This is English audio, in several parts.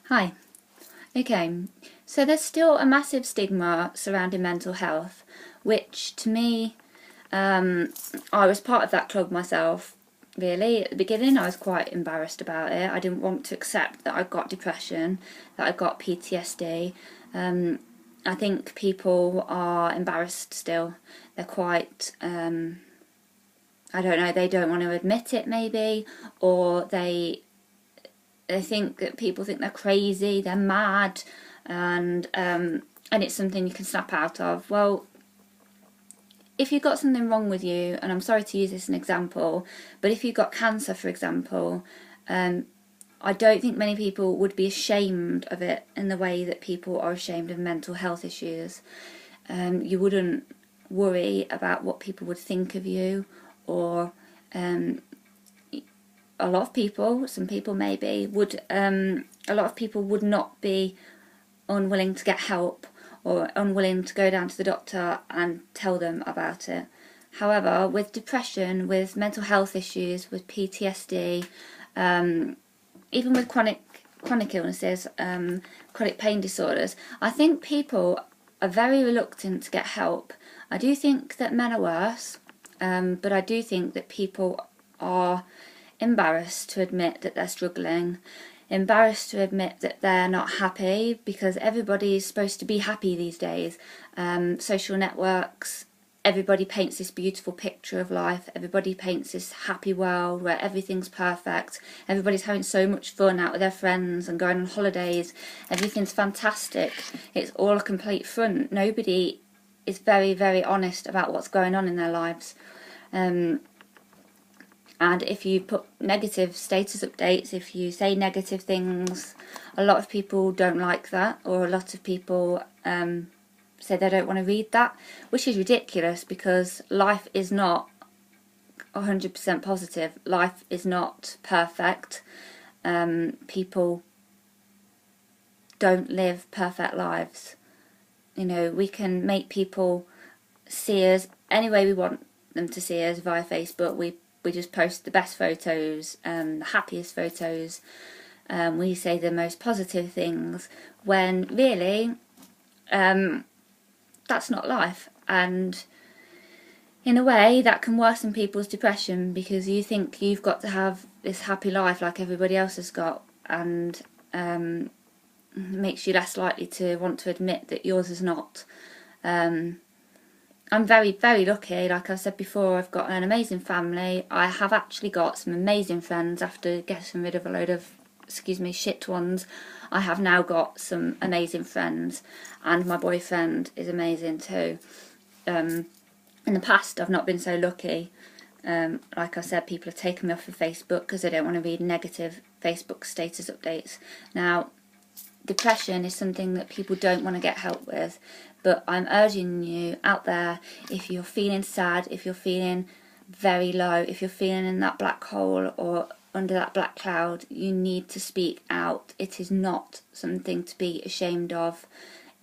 Hi. Okay, so there's still a massive stigma surrounding mental health, which to me, I was part of that club myself, really. At the beginning, I was quite embarrassed about it. I didn't want to accept that I got depression, that I got PTSD. I think people are embarrassed still. They're quite, I don't know, they don't want to admit it maybe, or they think that people think they're crazy, they're mad, and it's something you can snap out of. Well, if you've got something wrong with you, and I'm sorry to use this as an example, but if you've got cancer, for example, I don't think many people would be ashamed of it in the way that people are ashamed of mental health issues. You wouldn't worry about what people would think of you, or a lot of people, some people maybe, a lot of people would not be unwilling to get help or unwilling to go down to the doctor and tell them about it. However, with depression, with mental health issues, with PTSD, even with chronic illnesses, chronic pain disorders, I think people are very reluctant to get help. I do think that men are worse, but I do think that people are embarrassed to admit that they're struggling, embarrassed to admit that they're not happy, because everybody's supposed to be happy these days. Social networks, everybody paints this beautiful picture of life, everybody paints this happy world where everything's perfect, everybody's having so much fun out with their friends and going on holidays, everything's fantastic, it's all a complete front. Nobody is very, very honest about what's going on in their lives. And if you put negative status updates, if you say negative things, a lot of people don't like that, or a lot of people say they don't want to read that, which is ridiculous, because life is not 100% positive. Life is not perfect. People don't live perfect lives. You know, we can make people see us any way we want them to see us via Facebook. We just post the best photos, the happiest photos. We say the most positive things, when really that's not life. And in a way that can worsen people's depression, because you think you've got to have this happy life like everybody else has got, and makes you less likely to want to admit that yours is not. I'm very, very lucky. Like I've said before, I've got an amazing family. I have actually got some amazing friends after getting rid of a load of, excuse me, shit ones. I have now got some amazing friends, and my boyfriend is amazing too. In the past, I've not been so lucky. Like I said, people have taken me off of Facebook because they don't want to read negative Facebook status updates. Now, depression is something that people don't want to get help with, but I'm urging you out there, if you're feeling sad, if you're feeling very low, if you're feeling in that black hole or under that black cloud, you need to speak out. It is not something to be ashamed of.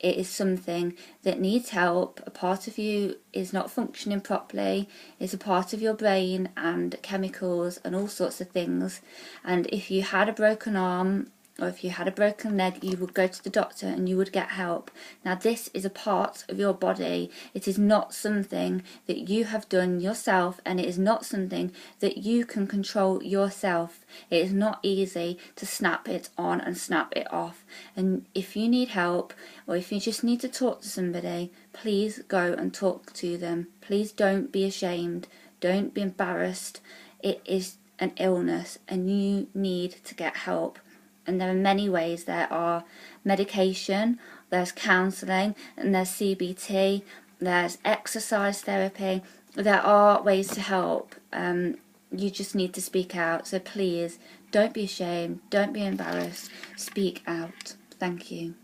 It is something that needs help. A part of you is not functioning properly. It's a part of your brain and chemicals and all sorts of things. And if you had a broken arm, or if you had a broken leg, you would go to the doctor and you would get help. Now, this is a part of your body. It is not something that you have done yourself, and it is not something that you can control yourself. It is not easy to snap it on and snap it off. And if you need help, or if you just need to talk to somebody, please go and talk to them. Please don't be ashamed. Don't be embarrassed. It is an illness and you need to get help. And there are many ways. There are medication, there's counselling, and there's CBT, there's exercise therapy. There are ways to help. You just need to speak out. So please, don't be ashamed, don't be embarrassed, speak out. Thank you.